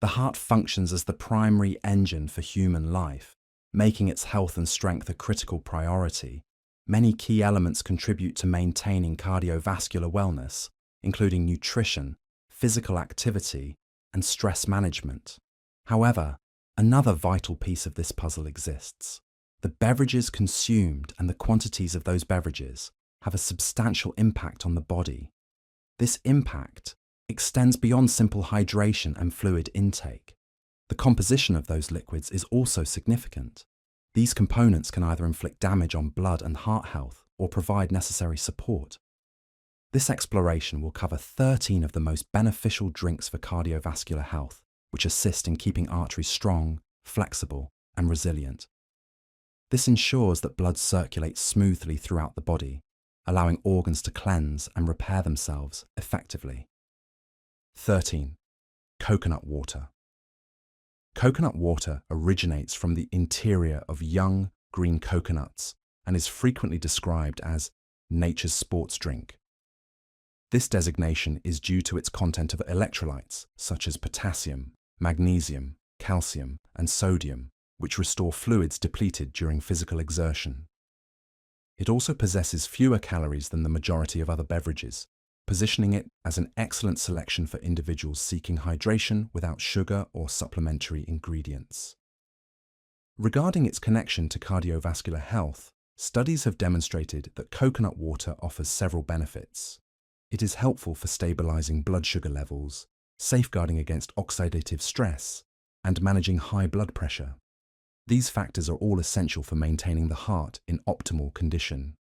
The heart functions as the primary engine for human life, making its health and strength a critical priority. Many key elements contribute to maintaining cardiovascular wellness, including nutrition, physical activity, and stress management. However, another vital piece of this puzzle exists. The beverages consumed and the quantities of those beverages have a substantial impact on the body. This impact extends beyond simple hydration and fluid intake. The composition of those liquids is also significant. These components can either inflict damage on blood and heart health or provide necessary support. This exploration will cover 13 of the most beneficial drinks for cardiovascular health, which assist in keeping arteries strong, flexible, and resilient. This ensures that blood circulates smoothly throughout the body, allowing organs to cleanse and repair themselves effectively. 13. Coconut water. Coconut water originates from the interior of young, green coconuts and is frequently described as nature's sports drink. This designation is due to its content of electrolytes such as potassium, magnesium, calcium, and sodium, which restore fluids depleted during physical exertion. It also possesses fewer calories than the majority of other beverages, positioning it as an excellent selection for individuals seeking hydration without sugar or supplementary ingredients. Regarding its connection to cardiovascular health, studies have demonstrated that coconut water offers several benefits. It is helpful for stabilizing blood sugar levels, safeguarding against oxidative stress, and managing high blood pressure. These factors are all essential for maintaining the heart in optimal condition.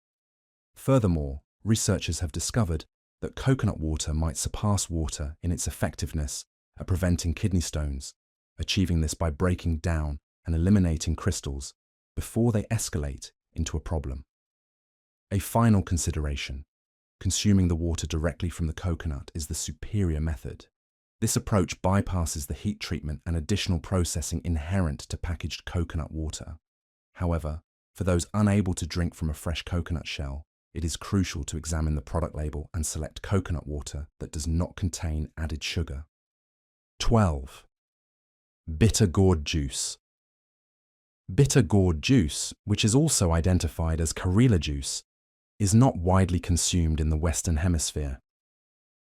Furthermore, researchers have discovered that coconut water might surpass water in its effectiveness at preventing kidney stones, achieving this by breaking down and eliminating crystals before they escalate into a problem. A final consideration: consuming the water directly from the coconut is the superior method. This approach bypasses the heat treatment and additional processing inherent to packaged coconut water. However, for those unable to drink from a fresh coconut shell, it is crucial to examine the product label and select coconut water that does not contain added sugar. 12. Bitter gourd juice. Bitter gourd juice, which is also identified as Karela juice, is not widely consumed in the Western Hemisphere.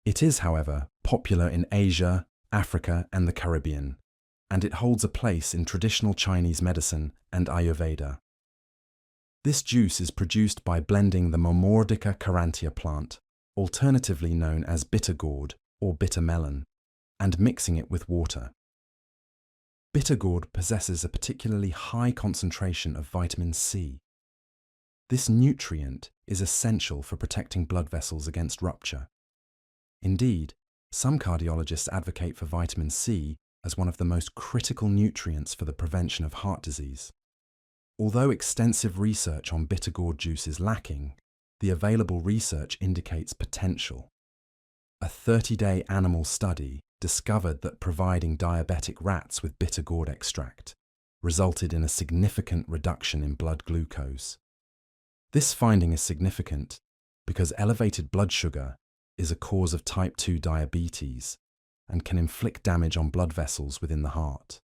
It is, however, popular in Asia, Africa, and the Caribbean, and it holds a place in traditional Chinese medicine and Ayurveda. This juice is produced by blending the Momordica carantia plant, alternatively known as bitter gourd or bitter melon, and mixing it with water. Bitter gourd possesses a particularly high concentration of vitamin C. This nutrient is essential for protecting blood vessels against rupture. Indeed, some cardiologists advocate for vitamin C as one of the most critical nutrients for the prevention of heart disease. Although extensive research on bitter gourd juice is lacking, the available research indicates potential. A 30-day animal study discovered that providing diabetic rats with bitter gourd extract resulted in a significant reduction in blood glucose. This finding is significant because elevated blood sugar is a cause of type 2 diabetes and can inflict damage on blood vessels within the heart.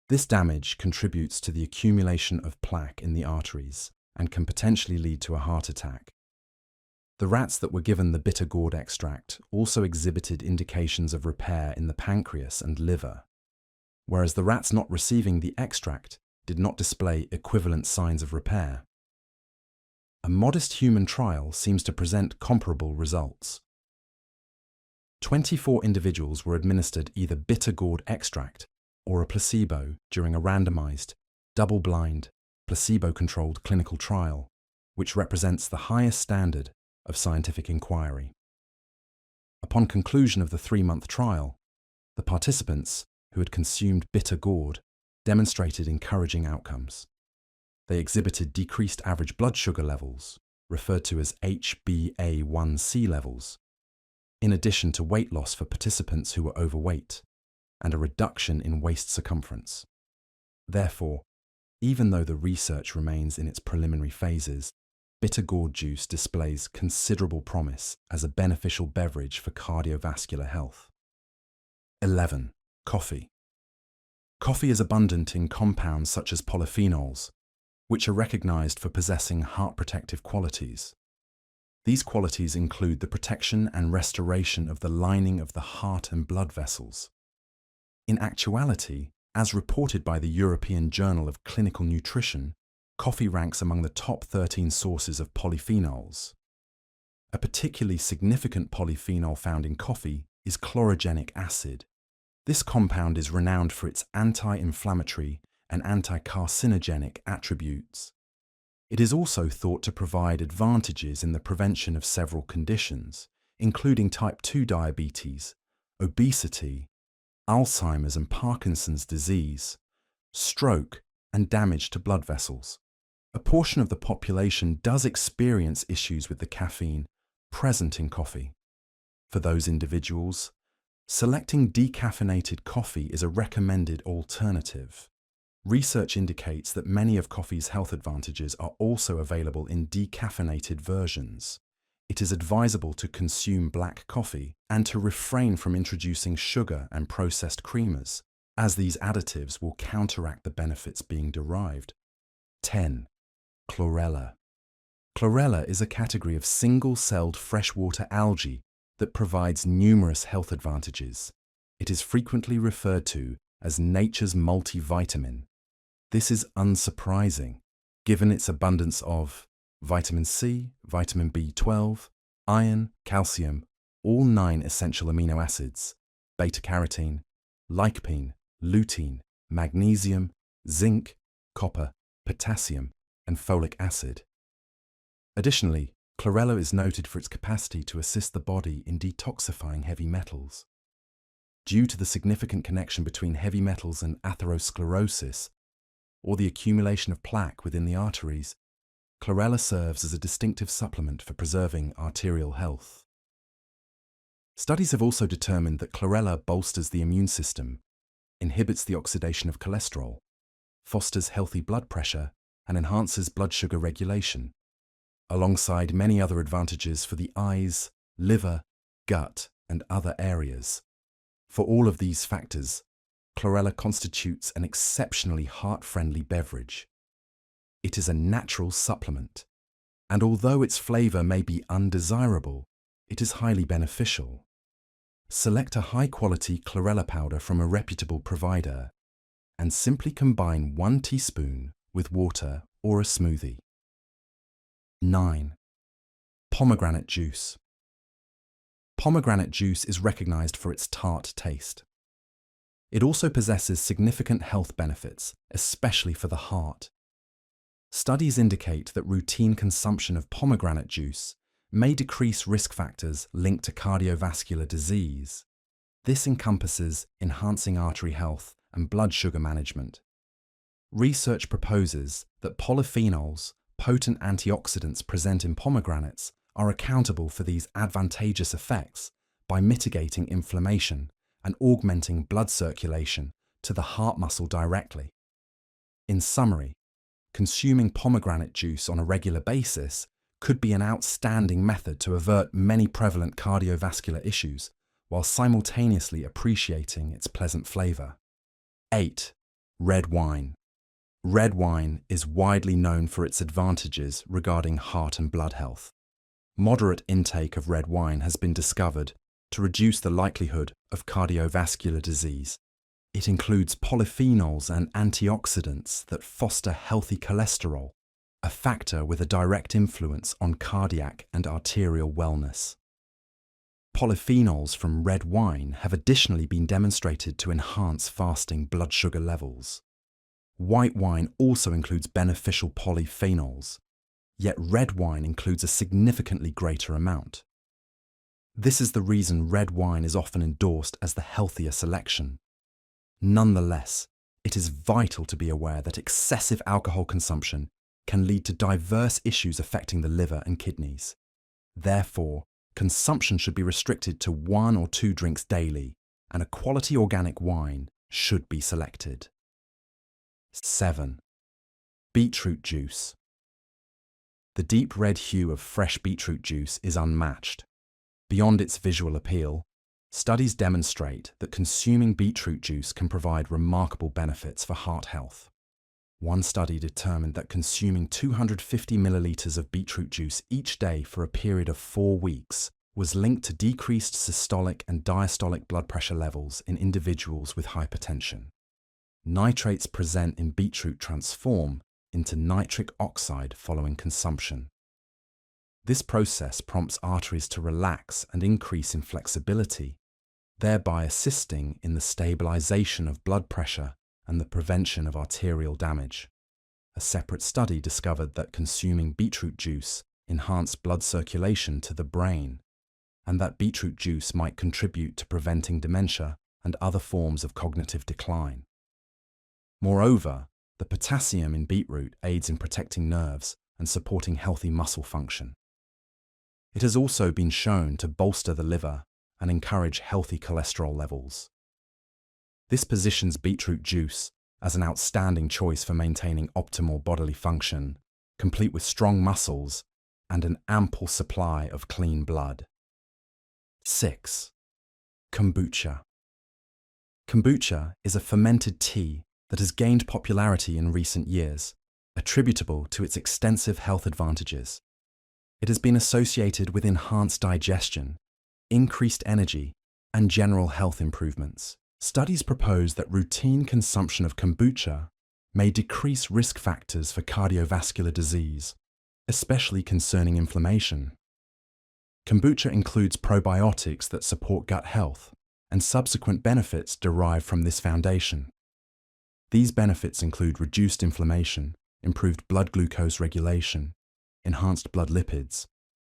This damage contributes to the accumulation of plaque in the arteries and can potentially lead to a heart attack. The rats that were given the bitter gourd extract also exhibited indications of repair in the pancreas and liver, whereas the rats not receiving the extract did not display equivalent signs of repair. A modest human trial seems to present comparable results. 24 individuals were administered either bitter gourd extract or a placebo during a randomized, double-blind, placebo-controlled clinical trial, which represents the highest standard of scientific inquiry. Upon conclusion of the 3-month trial, the participants who had consumed bitter gourd demonstrated encouraging outcomes. They exhibited decreased average blood sugar levels, referred to as HbA1c levels, in addition to weight loss for participants who were overweight, and a reduction in waist circumference. Therefore, even though the research remains in its preliminary phases, bitter gourd juice displays considerable promise as a beneficial beverage for cardiovascular health. 11. Coffee. Coffee is abundant in compounds such as polyphenols, which are recognized for possessing heart-protective qualities. These qualities include the protection and restoration of the lining of the heart and blood vessels. In actuality, as reported by the European Journal of Clinical Nutrition, coffee ranks among the top 13 sources of polyphenols. A particularly significant polyphenol found in coffee is chlorogenic acid. This compound is renowned for its anti-inflammatory and anti-carcinogenic attributes. It is also thought to provide advantages in the prevention of several conditions, including type 2 diabetes, obesity, Alzheimer's and Parkinson's disease, stroke, and damage to blood vessels. A portion of the population does experience issues with the caffeine present in coffee. For those individuals, selecting decaffeinated coffee is a recommended alternative. Research indicates that many of coffee's health advantages are also available in decaffeinated versions. It is advisable to consume black coffee and to refrain from introducing sugar and processed creamers, as these additives will counteract the benefits being derived. 10. Chlorella. Chlorella is a category of single-celled freshwater algae that provides numerous health advantages. It is frequently referred to as nature's multivitamin. This is unsurprising, given its abundance of vitamin C, vitamin B12, iron, calcium, all 9 essential amino acids, beta-carotene, lycopene, lutein, magnesium, zinc, copper, potassium, and folic acid. Additionally, chlorella is noted for its capacity to assist the body in detoxifying heavy metals. Due to the significant connection between heavy metals and atherosclerosis, or the accumulation of plaque within the arteries, chlorella serves as a distinctive supplement for preserving arterial health. Studies have also determined that chlorella bolsters the immune system, inhibits the oxidation of cholesterol, fosters healthy blood pressure, and enhances blood sugar regulation, alongside many other advantages for the eyes, liver, gut, and other areas. For all of these factors, chlorella constitutes an exceptionally heart-friendly beverage. It is a natural supplement, and although its flavor may be undesirable, it is highly beneficial. Select a high-quality chlorella powder from a reputable provider and simply combine 1 teaspoon with water or a smoothie. 9. Pomegranate juice. Pomegranate juice is recognized for its tart taste. It also possesses significant health benefits, especially for the heart. Studies indicate that routine consumption of pomegranate juice may decrease risk factors linked to cardiovascular disease. This encompasses enhancing artery health and blood sugar management. Research proposes that polyphenols, potent antioxidants present in pomegranates, are accountable for these advantageous effects by mitigating inflammation and augmenting blood circulation to the heart muscle directly. In summary, consuming pomegranate juice on a regular basis could be an outstanding method to avert many prevalent cardiovascular issues while simultaneously appreciating its pleasant flavor. 8. Red wine. Red wine is widely known for its advantages regarding heart and blood health. Moderate intake of red wine has been discovered to reduce the likelihood of cardiovascular disease. It includes polyphenols and antioxidants that foster healthy cholesterol, a factor with a direct influence on cardiac and arterial wellness. Polyphenols from red wine have additionally been demonstrated to enhance fasting blood sugar levels. White wine also includes beneficial polyphenols, yet red wine includes a significantly greater amount. This is the reason red wine is often endorsed as the healthier selection. Nonetheless, it is vital to be aware that excessive alcohol consumption can lead to diverse issues affecting the liver and kidneys. Therefore, consumption should be restricted to 1 or 2 drinks daily, and a quality organic wine should be selected. 7. Beetroot juice. The deep red hue of fresh beetroot juice is unmatched. Beyond its visual appeal, Studies demonstrate that consuming beetroot juice can provide remarkable benefits for heart health. One study determined that consuming 250 milliliters of beetroot juice each day for a period of 4 weeks was linked to decreased systolic and diastolic blood pressure levels in individuals with hypertension. Nitrates present in beetroot transform into nitric oxide following consumption. This process prompts arteries to relax and increase in flexibility, thereby assisting in the stabilization of blood pressure and the prevention of arterial damage. A separate study discovered that consuming beetroot juice enhanced blood circulation to the brain, and that beetroot juice might contribute to preventing dementia and other forms of cognitive decline. Moreover, the potassium in beetroot aids in protecting nerves and supporting healthy muscle function. It has also been shown to bolster the liver and encourage healthy cholesterol levels. This positions beetroot juice as an outstanding choice for maintaining optimal bodily function, complete with strong muscles and an ample supply of clean blood. 6. Kombucha. Kombucha is a fermented tea that has gained popularity in recent years, attributable to its extensive health advantages. It has been associated with enhanced digestion, increased energy, and general health improvements. Studies propose that routine consumption of kombucha may decrease risk factors for cardiovascular disease, especially concerning inflammation. Kombucha includes probiotics that support gut health, and subsequent benefits derive from this foundation. These benefits include reduced inflammation, improved blood glucose regulation, enhanced blood lipids,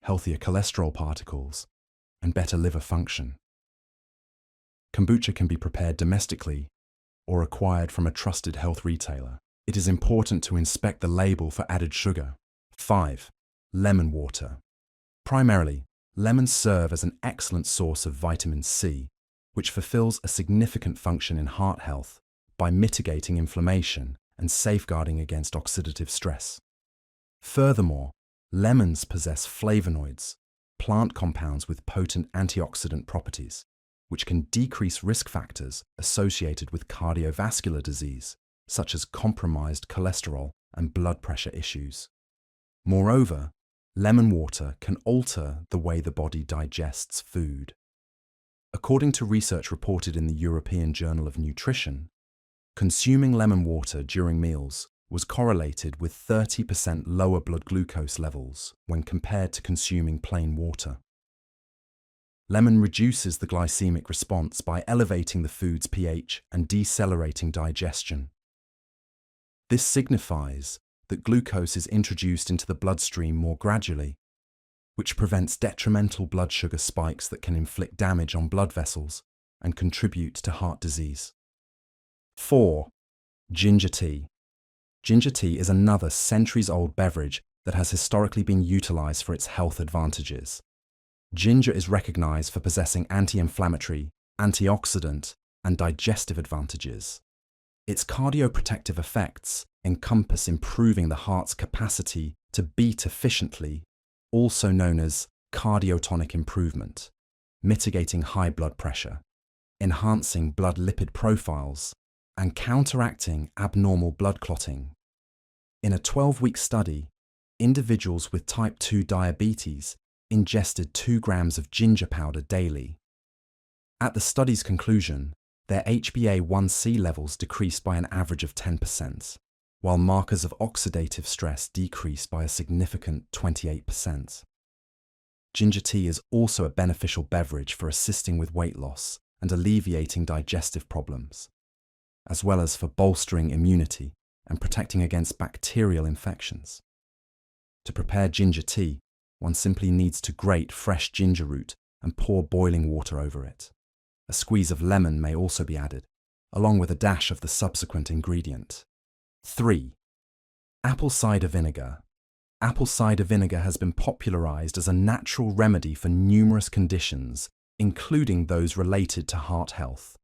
healthier cholesterol particles, and better liver function. Kombucha can be prepared domestically or acquired from a trusted health retailer. It is important to inspect the label for added sugar. 5. Lemon water. Primarily, lemons serve as an excellent source of vitamin C, which fulfills a significant function in heart health by mitigating inflammation and safeguarding against oxidative stress. Furthermore, lemons possess flavonoids, plant compounds with potent antioxidant properties, which can decrease risk factors associated with cardiovascular disease, such as compromised cholesterol and blood pressure issues. Moreover, lemon water can alter the way the body digests food. According to research reported in the European Journal of Nutrition, consuming lemon water during meals was correlated with 30% lower blood glucose levels when compared to consuming plain water. Lemon reduces the glycemic response by elevating the food's pH and decelerating digestion. This signifies that glucose is introduced into the bloodstream more gradually, which prevents detrimental blood sugar spikes that can inflict damage on blood vessels and contribute to heart disease. 4. Ginger tea. Ginger tea is another centuries-old beverage that has historically been utilized for its health advantages. Ginger is recognized for possessing anti-inflammatory, antioxidant, and digestive advantages. Its cardioprotective effects encompass improving the heart's capacity to beat efficiently, also known as cardiotonic improvement, mitigating high blood pressure, enhancing blood lipid profiles, and counteracting abnormal blood clotting. In a 12-week study, individuals with type 2 diabetes ingested 2 grams of ginger powder daily. At the study's conclusion, their HbA1c levels decreased by an average of 10%, while markers of oxidative stress decreased by a significant 28%. Ginger tea is also a beneficial beverage for assisting with weight loss and alleviating digestive problems, as well as for bolstering immunity and protecting against bacterial infections. To prepare ginger tea, one simply needs to grate fresh ginger root and pour boiling water over it. A squeeze of lemon may also be added, along with a dash of the subsequent ingredient. 3. Apple cider vinegar. Apple cider vinegar has been popularized as a natural remedy for numerous conditions, including those related to heart health.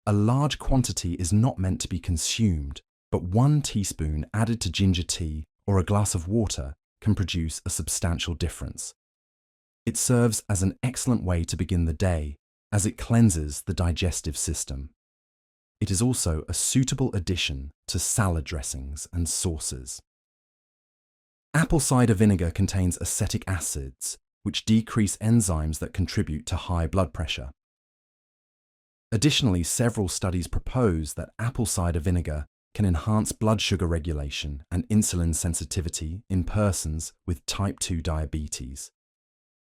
A large quantity is not meant to be consumed, but 1 teaspoon added to ginger tea or a glass of water can produce a substantial difference. It serves as an excellent way to begin the day as it cleanses the digestive system. It is also a suitable addition to salad dressings and sauces. Apple cider vinegar contains acetic acids, which decrease enzymes that contribute to high blood pressure. Additionally, several studies propose that apple cider vinegar can enhance blood sugar regulation and insulin sensitivity in persons with type 2 diabetes.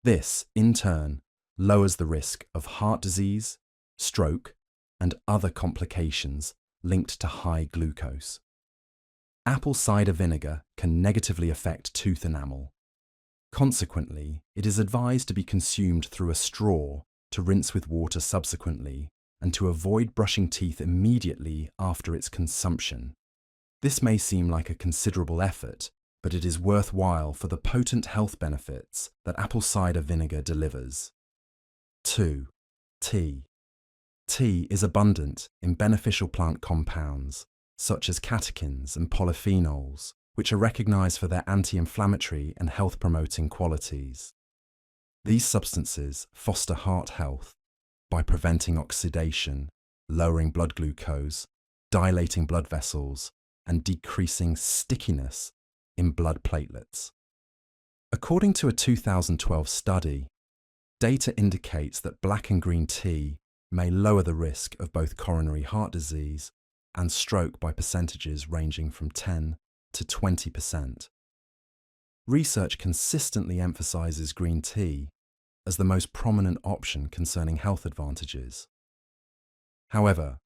This, in turn, lowers the risk of heart disease, stroke, and other complications linked to high glucose. Apple cider vinegar can negatively affect tooth enamel. Consequently, it is advised to be consumed through a straw, to rinse with water subsequently, and to avoid brushing teeth immediately after its consumption. This may seem like a considerable effort, but it is worthwhile for the potent health benefits that apple cider vinegar delivers. 2. Tea. Tea is abundant in beneficial plant compounds, such as catechins and polyphenols, which are recognized for their anti-inflammatory and health-promoting qualities. These substances foster heart health by preventing oxidation, lowering blood glucose, dilating blood vessels, and decreasing stickiness in blood platelets. According to a 2012 study, data indicates that black and green tea may lower the risk of both coronary heart disease and stroke by percentages ranging from 10 to 20%. Research consistently emphasizes green tea as the most prominent option concerning health advantages. However,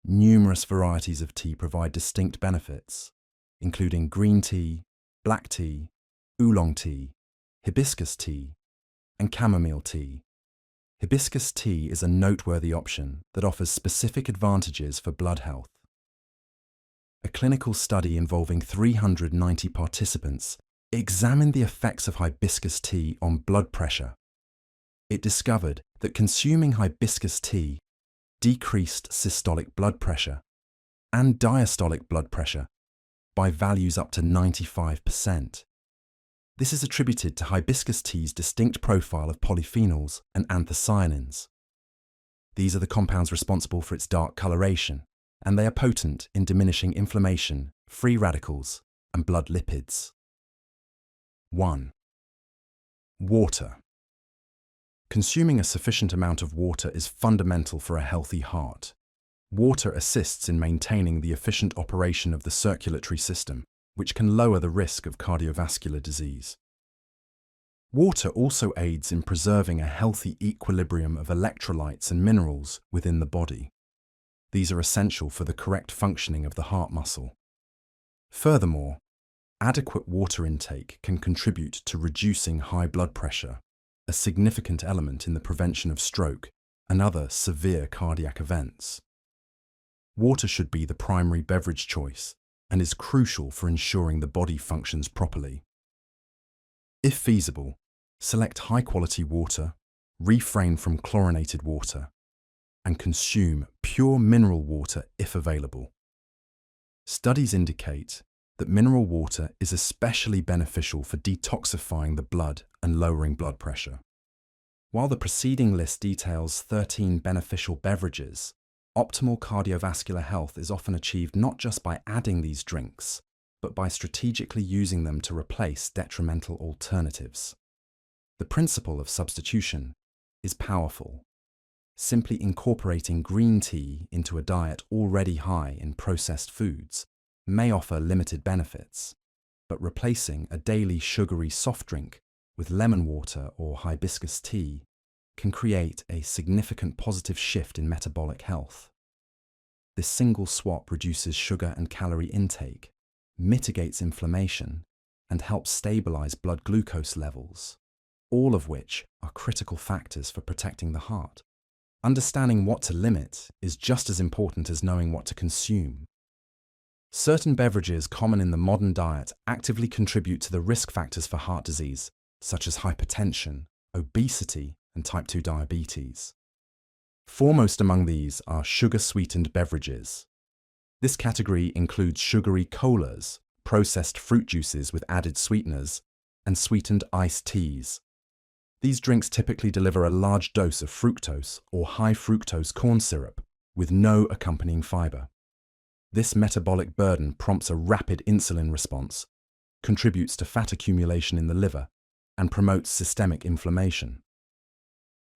numerous varieties of tea provide distinct benefits, including green tea, black tea, oolong tea, hibiscus tea, and chamomile tea. Hibiscus tea is a noteworthy option that offers specific advantages for blood health. A clinical study involving 390 participants examined the effects of hibiscus tea on blood pressure. It discovered that consuming hibiscus tea decreased systolic blood pressure and diastolic blood pressure by values up to 95%. This is attributed to hibiscus tea's distinct profile of polyphenols and anthocyanins. These are the compounds responsible for its dark coloration, and they are potent in diminishing inflammation, free radicals, and blood lipids. 1. Water. Consuming a sufficient amount of water is fundamental for a healthy heart. Water assists in maintaining the efficient operation of the circulatory system, which can lower the risk of cardiovascular disease. Water also aids in preserving a healthy equilibrium of electrolytes and minerals within the body. These are essential for the correct functioning of the heart muscle. Furthermore, adequate water intake can contribute to reducing high blood pressure, a significant element in the prevention of stroke and other severe cardiac events. Water should be the primary beverage choice and is crucial for ensuring the body functions properly. If feasible, select high-quality water, refrain from chlorinated water, and consume pure mineral water if available. Studies indicate that mineral water is especially beneficial for detoxifying the blood and lowering blood pressure. While the preceding list details 13 beneficial beverages, optimal cardiovascular health is often achieved not just by adding these drinks, but by strategically using them to replace detrimental alternatives. The principle of substitution is powerful. Simply incorporating green tea into a diet already high in processed foods may offer limited benefits, but replacing a daily sugary soft drink with lemon water or hibiscus tea can create a significant positive shift in metabolic health. This single swap reduces sugar and calorie intake, mitigates inflammation, and helps stabilize blood glucose levels, all of which are critical factors for protecting the heart. Understanding what to limit is just as important as knowing what to consume. Certain beverages common in the modern diet actively contribute to the risk factors for heart disease, such as hypertension, obesity, and type 2 diabetes. Foremost among these are sugar-sweetened beverages. This category includes sugary colas, processed fruit juices with added sweeteners, and sweetened iced teas. These drinks typically deliver a large dose of fructose or high fructose corn syrup with no accompanying fiber. This metabolic burden prompts a rapid insulin response, contributes to fat accumulation in the liver, and promotes systemic inflammation.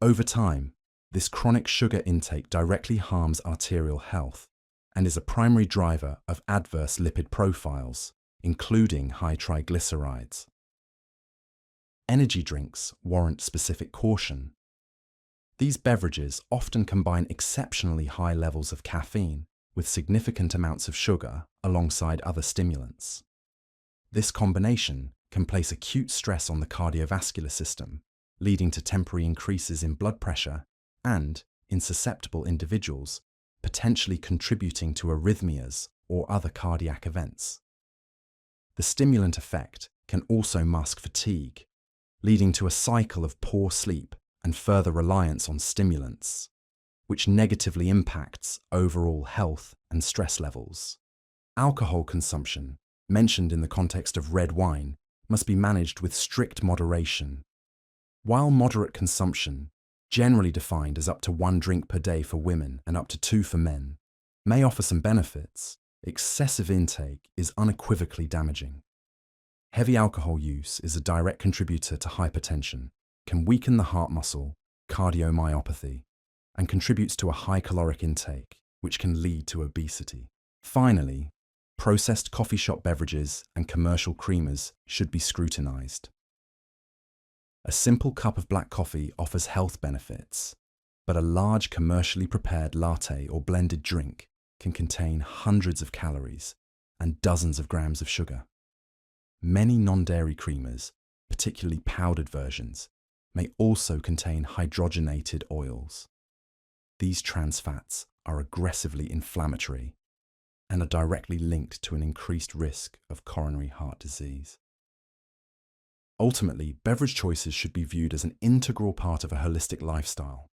Over time, this chronic sugar intake directly harms arterial health and is a primary driver of adverse lipid profiles, including high triglycerides. Energy drinks warrant specific caution. These beverages often combine exceptionally high levels of caffeine with significant amounts of sugar alongside other stimulants. This combination can place acute stress on the cardiovascular system, leading to temporary increases in blood pressure and, in susceptible individuals, potentially contributing to arrhythmias or other cardiac events. The stimulant effect can also mask fatigue, leading to a cycle of poor sleep and further reliance on stimulants, which negatively impacts overall health and stress levels. Alcohol consumption, mentioned in the context of red wine, must be managed with strict moderation. While moderate consumption, generally defined as up to 1 drink per day for women and up to 2 for men, may offer some benefits, excessive intake is unequivocally damaging. Heavy alcohol use is a direct contributor to hypertension, can weaken the heart muscle, cardiomyopathy, and contributes to a high caloric intake, which can lead to obesity. Finally, processed coffee shop beverages and commercial creamers should be scrutinized. A simple cup of black coffee offers health benefits, but a large commercially prepared latte or blended drink can contain hundreds of calories and dozens of grams of sugar. Many non-dairy creamers, particularly powdered versions, may also contain hydrogenated oils. These trans fats are aggressively inflammatory and are directly linked to an increased risk of coronary heart disease. Ultimately, beverage choices should be viewed as an integral part of a holistic lifestyle.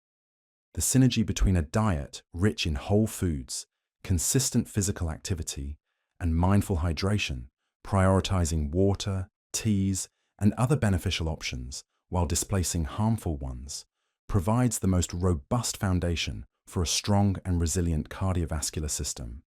The synergy between a diet rich in whole foods, consistent physical activity, and mindful hydration, prioritizing water, teas, and other beneficial options while displacing harmful ones, provides the most robust foundation for a strong and resilient cardiovascular system.